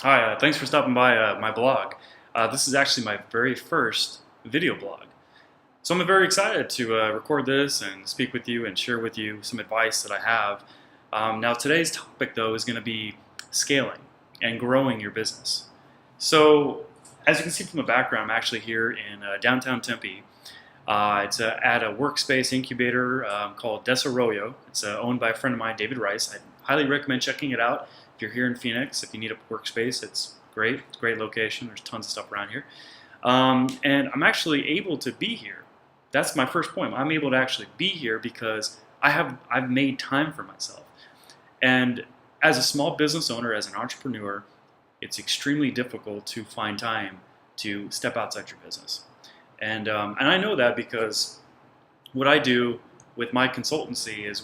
Hi, thanks for stopping by my blog. This is actually my very first video blog. So I'm very excited to record this and speak with you and share with you some advice that I have. Now today's topic though is going to be scaling and growing your business. So as you can see from the background, I'm actually here in downtown Tempe. It's at a workspace incubator called Desarrollo. It's owned by a friend of mine, David Rice. I highly recommend checking it out. If you're here in Phoenix, if you need a workspace, it's great. It's a great location. There's tons of stuff around here. And I'm actually able to be here. That's my first point. I'm able to actually be here because I've made time for myself. And as a small business owner, as an entrepreneur, it's extremely difficult to find time to step outside your business. And I know that because what I do with my consultancy is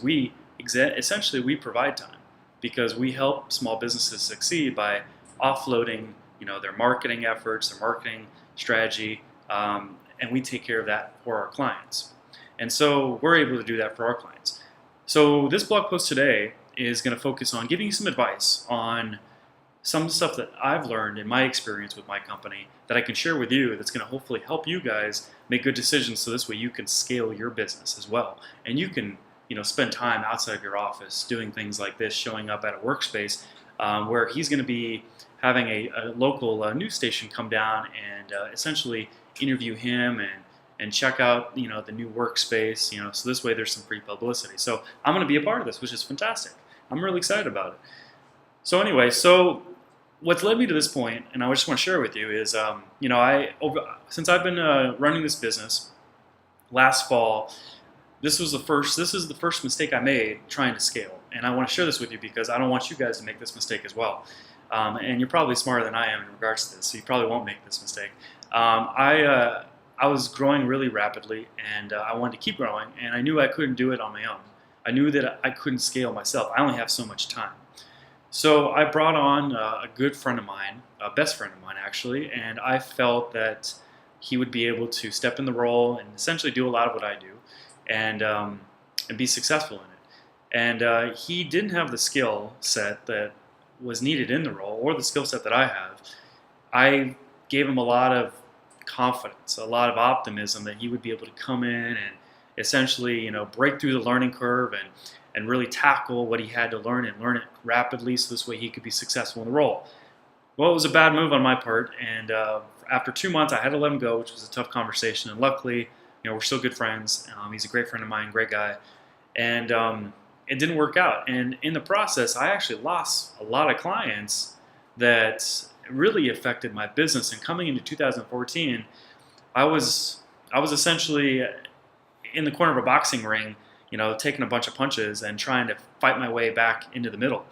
essentially we provide time because we help small businesses succeed by offloading their marketing efforts, their marketing strategy, and we take care of that for our clients. And so we're able to do that for our clients. So this blog post today is going to focus on giving you some advice on some stuff that I've learned in my experience with my company that I can share with you that's going to hopefully help you guys make good decisions so this way you can scale your business as well. And you can spend time outside of your office doing things like this, showing up at a workspace where he's going to be having a local news station come down and essentially interview him and check out the new workspace, so this way there's some free publicity. So I'm going to be a part of this, which is fantastic. I'm really excited about it. So anyway, what's led me to this point, and I just want to share with you, is since I've been running this business last fall, this is the first mistake I made trying to scale, and I want to share this with you because I don't want you guys to make this mistake as well. And you're probably smarter than I am in regards to this, so you probably won't make this mistake. I was growing really rapidly, and I wanted to keep growing, and I knew I couldn't do it on my own. I knew that I couldn't scale myself. I only have so much time. So I brought on a good friend of mine, a best friend of mine actually, and I felt that he would be able to step in the role and essentially do a lot of what I do and be successful in it. And he didn't have the skill set that was needed in the role or the skill set that I have. I gave him a lot of confidence, a lot of optimism that he would be able to come in and essentially break through the learning curve and really tackle what he had to learn and learn it rapidly so this way he could be successful in the role. Well, it was a bad move on my part, and after 2 months I had to let him go, which was a tough conversation, and luckily we're still good friends. He's a great friend of mine, great guy, and it didn't work out. And in the process I actually lost a lot of clients that really affected my business. And coming into 2014 I was essentially in the corner of a boxing ring, taking a bunch of punches and trying to fight my way back into the middle.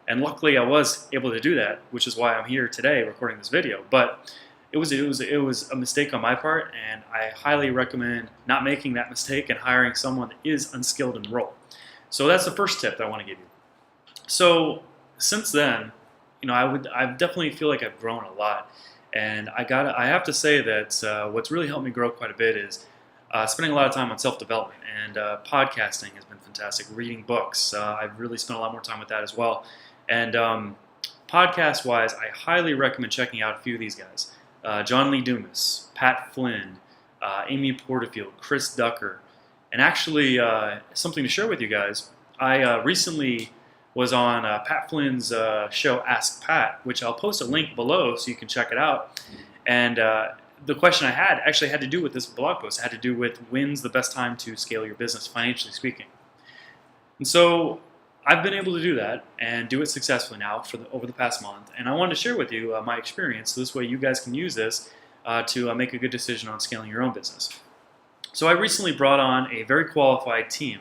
And luckily I was able to do that, which is why I'm here today recording this video. But it was a mistake on my part, and I highly recommend not making that mistake and hiring someone that is unskilled in the role. So that's the first tip that I want to give you. So since then, I definitely feel like I've grown a lot. And I have to say that what's really helped me grow quite a bit is spending a lot of time on self-development, and podcasting has been fantastic. Reading books, I've really spent a lot more time with that as well. And podcast-wise, I highly recommend checking out a few of these guys. John Lee Dumas, Pat Flynn, Amy Porterfield, Chris Ducker. And actually, something to share with you guys, I recently was on Pat Flynn's show, Ask Pat, which I'll post a link below so you can check it out. And the question I had actually had to do with this blog post. It had to do with when's the best time to scale your business, financially speaking. And so I've been able to do that and do it successfully now over the past month. And I wanted to share with you my experience so this way you guys can use this to make a good decision on scaling your own business. So I recently brought on a very qualified team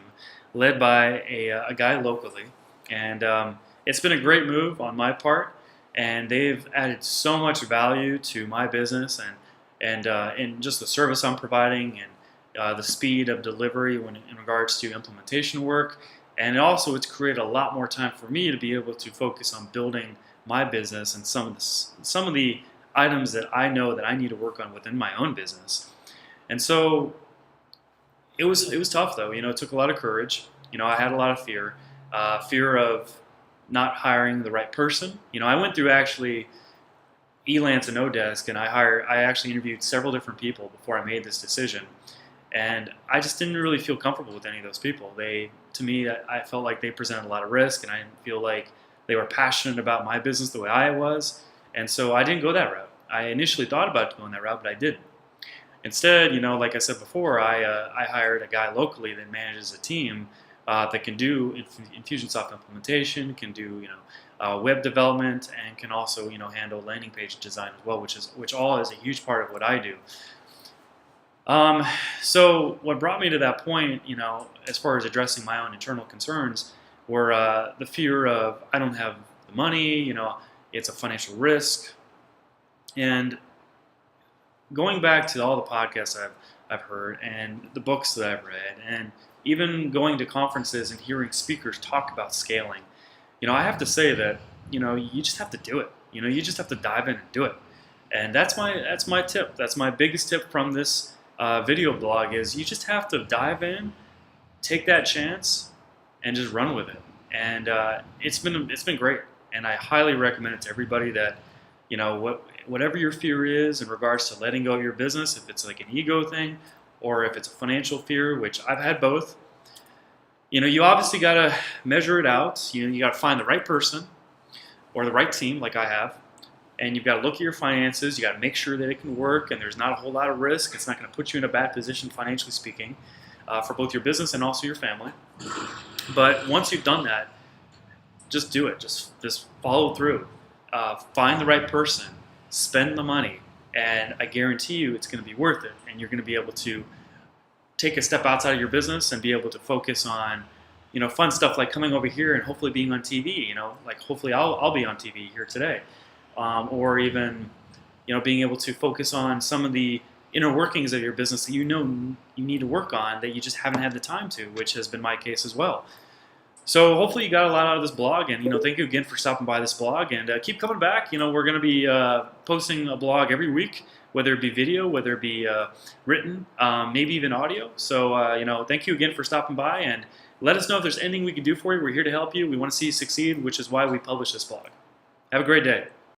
led by a guy locally. And it's been a great move on my part. And they've added so much value to my business and just the service I'm providing and the speed of delivery in regards to implementation work. And also it's created a lot more time for me to be able to focus on building my business and some of the items that I know that I need to work on within my own business. And so it was tough though. It took a lot of courage. I had a lot of fear of not hiring the right person. I went through actually Elance and Odesk, and I actually interviewed several different people before I made this decision, and I just didn't really feel comfortable with any of those people. To me, I felt like they presented a lot of risk, and I didn't feel like they were passionate about my business the way I was, and so I didn't go that route. I initially thought about going that route, but I didn't. Instead, like I said before, I hired a guy locally that manages a team that can do Infusionsoft implementation, can do web development, and can also handle landing page design as well, which all is a huge part of what I do. So what brought me to that point, as far as addressing my own internal concerns, were the fear of I don't have the money, it's a financial risk, and going back to all the podcasts I've heard and the books that I've read, and even going to conferences and hearing speakers talk about scaling, I have to say that you just have to do it. You just have to dive in and do it. And that's my tip. That's my biggest tip from this video blog is you just have to dive in, take that chance, and just run with it. And it's been great. And I highly recommend it to everybody that whatever your fear is in regards to letting go of your business, if it's like an ego thing or if it's a financial fear, which I've had both, you obviously got to measure it out. You got to find the right person or the right team like I have, and you've got to look at your finances. You got to make sure that it can work and there's not a whole lot of risk. It's not going to put you in a bad position financially speaking for both your business and also your family. But once you've done that, just do it. Just follow through. Find the right person, spend the money, and I guarantee you it's going to be worth it, and you're going to be able to take a step outside of your business and be able to focus on fun stuff like coming over here and hopefully being on TV, like hopefully I'll be on TV here today, or even being able to focus on some of the inner workings of your business that you need to work on that you just haven't had the time to, which has been my case as well. So hopefully you got a lot out of this blog, and thank you again for stopping by this blog, and keep coming back. We're going to be posting a blog every week, whether it be video, whether it be written, maybe even audio. So thank you again for stopping by, and let us know if there's anything we can do for you. We're here to help you. We want to see you succeed, which is why we publish this blog. Have a great day.